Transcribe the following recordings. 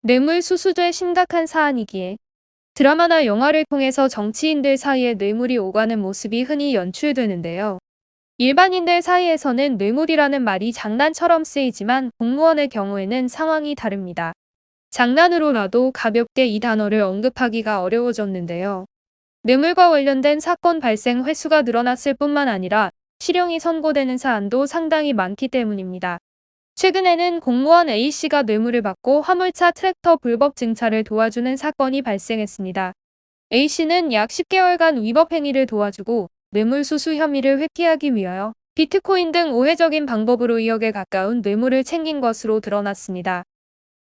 뇌물수수죄 심각한 사안이기에 드라마나 영화를 통해서 정치인들 사이에 뇌물이 오가는 모습이 흔히 연출되는데요. 일반인들 사이에서는 뇌물이라는 말이 장난처럼 쓰이지만 공무원의 경우에는 상황이 다릅니다. 장난으로라도 가볍게 이 단어를 언급하기가 어려워졌는데요. 뇌물과 관련된 사건 발생 횟수가 늘어났을 뿐만 아니라 실형이 선고되는 사안도 상당히 많기 때문입니다. 최근에는 공무원 A씨가 뇌물을 받고 화물차 트랙터 불법 증차를 도와주는 사건이 발생했습니다. A씨는 약 10개월간 위법 행위를 도와주고 뇌물수수 혐의를 회피하기 위하여 비트코인 등 우회적인 방법으로 2억에 가까운 뇌물을 챙긴 것으로 드러났습니다.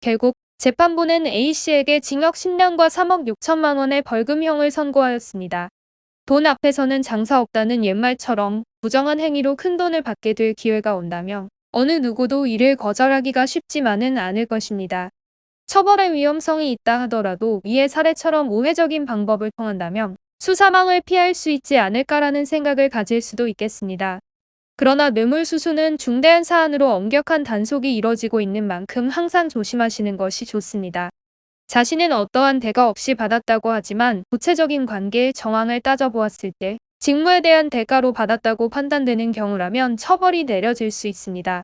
결국 재판부는 A씨에게 징역 10년과 3억 6천만 원의 벌금형을 선고하였습니다. 돈 앞에서는 장사 없다는 옛말처럼 부정한 행위로 큰돈을 받게 될 기회가 온다면 어느 누구도 이를 거절하기가 쉽지만은 않을 것입니다. 처벌의 위험성이 있다 하더라도 위의 사례처럼 우회적인 방법을 통한다면 수사망을 피할 수 있지 않을까라는 생각을 가질 수도 있겠습니다. 그러나 뇌물수수는 중대한 사안으로 엄격한 단속이 이뤄지고 있는 만큼 항상 조심하시는 것이 좋습니다. 자신은 어떠한 대가 없이 받았다고 하지만 구체적인 관계의 정황을 따져보았을 때 직무에 대한 대가로 받았다고 판단되는 경우라면 처벌이 내려질 수 있습니다.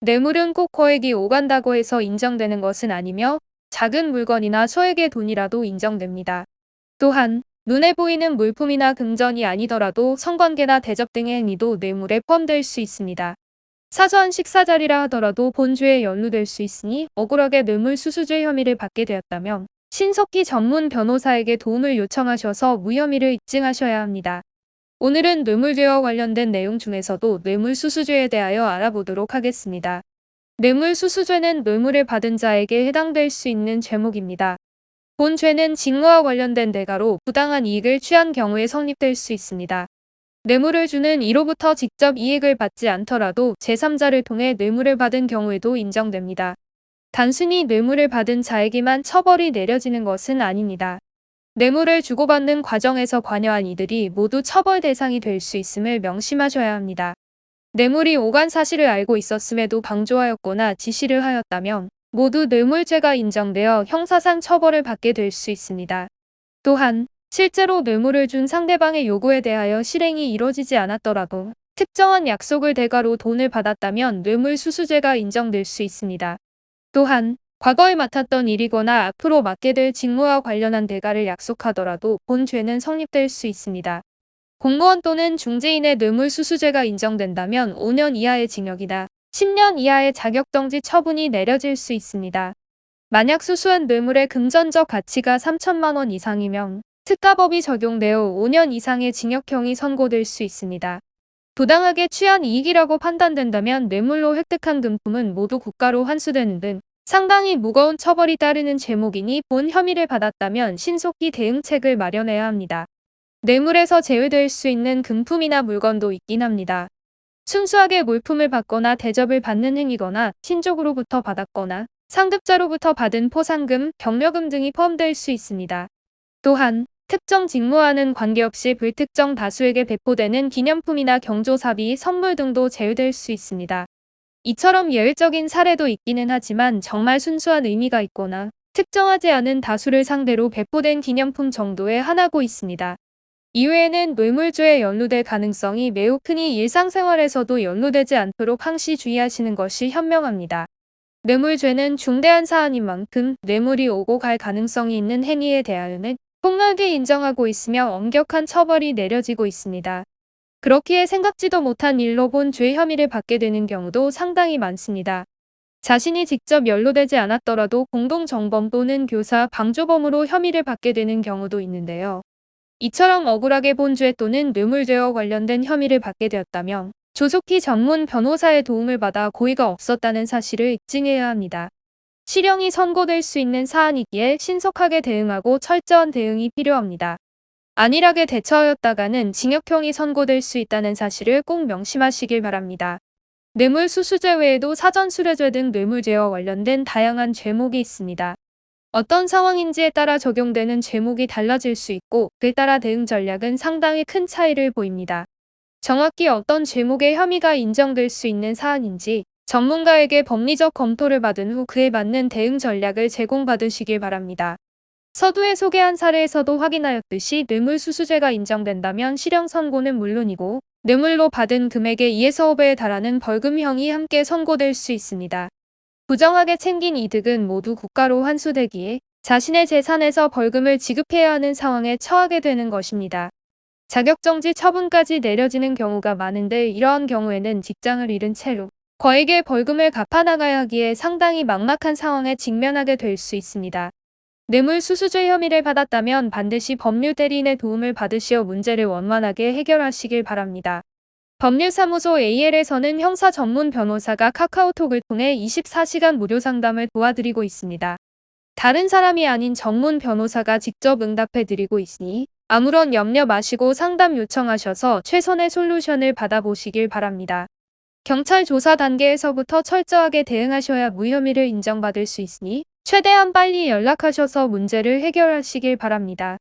뇌물은 꼭 거액이 오간다고 해서 인정되는 것은 아니며 작은 물건이나 소액의 돈이라도 인정됩니다. 또한 눈에 보이는 물품이나 금전이 아니더라도 성관계나 대접 등의 행위도 뇌물에 포함될 수 있습니다. 사소한 식사 자리라 하더라도 본죄에 연루될 수 있으니 억울하게 뇌물수수죄 혐의를 받게 되었다면 신속히 전문 변호사에게 도움을 요청하셔서 무혐의를 입증하셔야 합니다. 오늘은 뇌물죄와 관련된 내용 중에서도 뇌물수수죄에 대하여 알아보도록 하겠습니다. 뇌물수수죄는 뇌물을 받은 자에게 해당될 수 있는 죄목입니다. 본 죄는 직무와 관련된 대가로 부당한 이익을 취한 경우에 성립될 수 있습니다. 뇌물을 주는 이로부터 직접 이익을 받지 않더라도 제3자를 통해 뇌물을 받은 경우에도 인정됩니다. 단순히 뇌물을 받은 자에게만 처벌이 내려지는 것은 아닙니다. 뇌물을 주고받는 과정에서 관여한 이들이 모두 처벌 대상이 될 수 있음을 명심하셔야 합니다. 뇌물이 오간 사실을 알고 있었음에도 방조하였거나 지시를 하였다면 모두 뇌물죄가 인정되어 형사상 처벌을 받게 될 수 있습니다. 또한 실제로 뇌물을 준 상대방의 요구에 대하여 실행이 이뤄지지 않았더라도 특정한 약속을 대가로 돈을 받았다면 뇌물수수죄가 인정될 수 있습니다. 또한 과거에 맡았던 일이거나 앞으로 맡게 될 직무와 관련한 대가를 약속하더라도 본 죄는 성립될 수 있습니다. 공무원 또는 중개인의 뇌물수수죄가 인정된다면 5년 이하의 징역이나 10년 이하의 자격정지 처분이 내려질 수 있습니다. 만약 수수한 뇌물의 금전적 가치가 3천만 원 이상이면 특가법이 적용되어 5년 이상의 징역형이 선고될 수 있습니다. 부당하게 취한 이익이라고 판단된다면 뇌물로 획득한 금품은 모두 국가로 환수되는 등 상당히 무거운 처벌이 따르는 죄목이니 본 혐의를 받았다면 신속히 대응책을 마련해야 합니다. 뇌물에서 제외될 수 있는 금품이나 물건도 있긴 합니다. 순수하게 물품을 받거나 대접을 받는 행위거나 친족으로부터 받았거나 상급자로부터 받은 포상금, 격려금 등이 포함될 수 있습니다. 또한 특정 직무와는 관계없이 불특정 다수에게 배포되는 기념품이나 경조사비, 선물 등도 제외될 수 있습니다. 이처럼 예외적인 사례도 있기는 하지만 정말 순수한 의미가 있거나 특정하지 않은 다수를 상대로 배포된 기념품 정도에 한하고 있습니다. 이외에는 뇌물죄에 연루될 가능성이 매우 크니 일상생활에서도 연루되지 않도록 항시 주의하시는 것이 현명합니다. 뇌물죄는 중대한 사안인 만큼 뇌물이 오고 갈 가능성이 있는 행위에 대하여는 폭넓게 인정하고 있으며 엄격한 처벌이 내려지고 있습니다. 그렇기에 생각지도 못한 일로 본 죄 혐의를 받게 되는 경우도 상당히 많습니다. 자신이 직접 연루되지 않았더라도 공동정범 또는 교사, 방조범으로 혐의를 받게 되는 경우도 있는데요. 이처럼 억울하게 본 죄 또는 뇌물죄와 관련된 혐의를 받게 되었다면 조속히 전문 변호사의 도움을 받아 고의가 없었다는 사실을 입증해야 합니다. 실형이 선고될 수 있는 사안이기에 신속하게 대응하고 철저한 대응이 필요합니다. 안일하게 대처하였다가는 징역형이 선고될 수 있다는 사실을 꼭 명심하시길 바랍니다. 뇌물수수죄 외에도 사전수뢰죄 등 뇌물죄와 관련된 다양한 죄목이 있습니다. 어떤 상황인지에 따라 적용되는 죄목이 달라질 수 있고 그에 따라 대응 전략은 상당히 큰 차이를 보입니다. 정확히 어떤 죄목의 혐의가 인정될 수 있는 사안인지 전문가에게 법리적 검토를 받은 후 그에 맞는 대응 전략을 제공받으시길 바랍니다. 서두에 소개한 사례에서도 확인하였듯이 뇌물수수죄가 인정된다면 실형 선고는 물론이고 뇌물로 받은 금액의 2에서 5배에 달하는 벌금형이 함께 선고될 수 있습니다. 부정하게 챙긴 이득은 모두 국가로 환수되기에 자신의 재산에서 벌금을 지급해야 하는 상황에 처하게 되는 것입니다. 자격정지 처분까지 내려지는 경우가 많은데 이러한 경우에는 직장을 잃은 채로 거액의 벌금을 갚아나가야 하기에 상당히 막막한 상황에 직면하게 될 수 있습니다. 뇌물수수죄 혐의를 받았다면 반드시 법률 대리인의 도움을 받으시어 문제를 원만하게 해결하시길 바랍니다. 법률사무소 AL에서는 형사 전문 변호사가 카카오톡을 통해 24시간 무료 상담을 도와드리고 있습니다. 다른 사람이 아닌 전문 변호사가 직접 응답해드리고 있으니 아무런 염려 마시고 상담 요청하셔서 최선의 솔루션을 받아보시길 바랍니다. 경찰 조사 단계에서부터 철저하게 대응하셔야 무혐의를 인정받을 수 있으니 최대한 빨리 연락하셔서 문제를 해결하시길 바랍니다.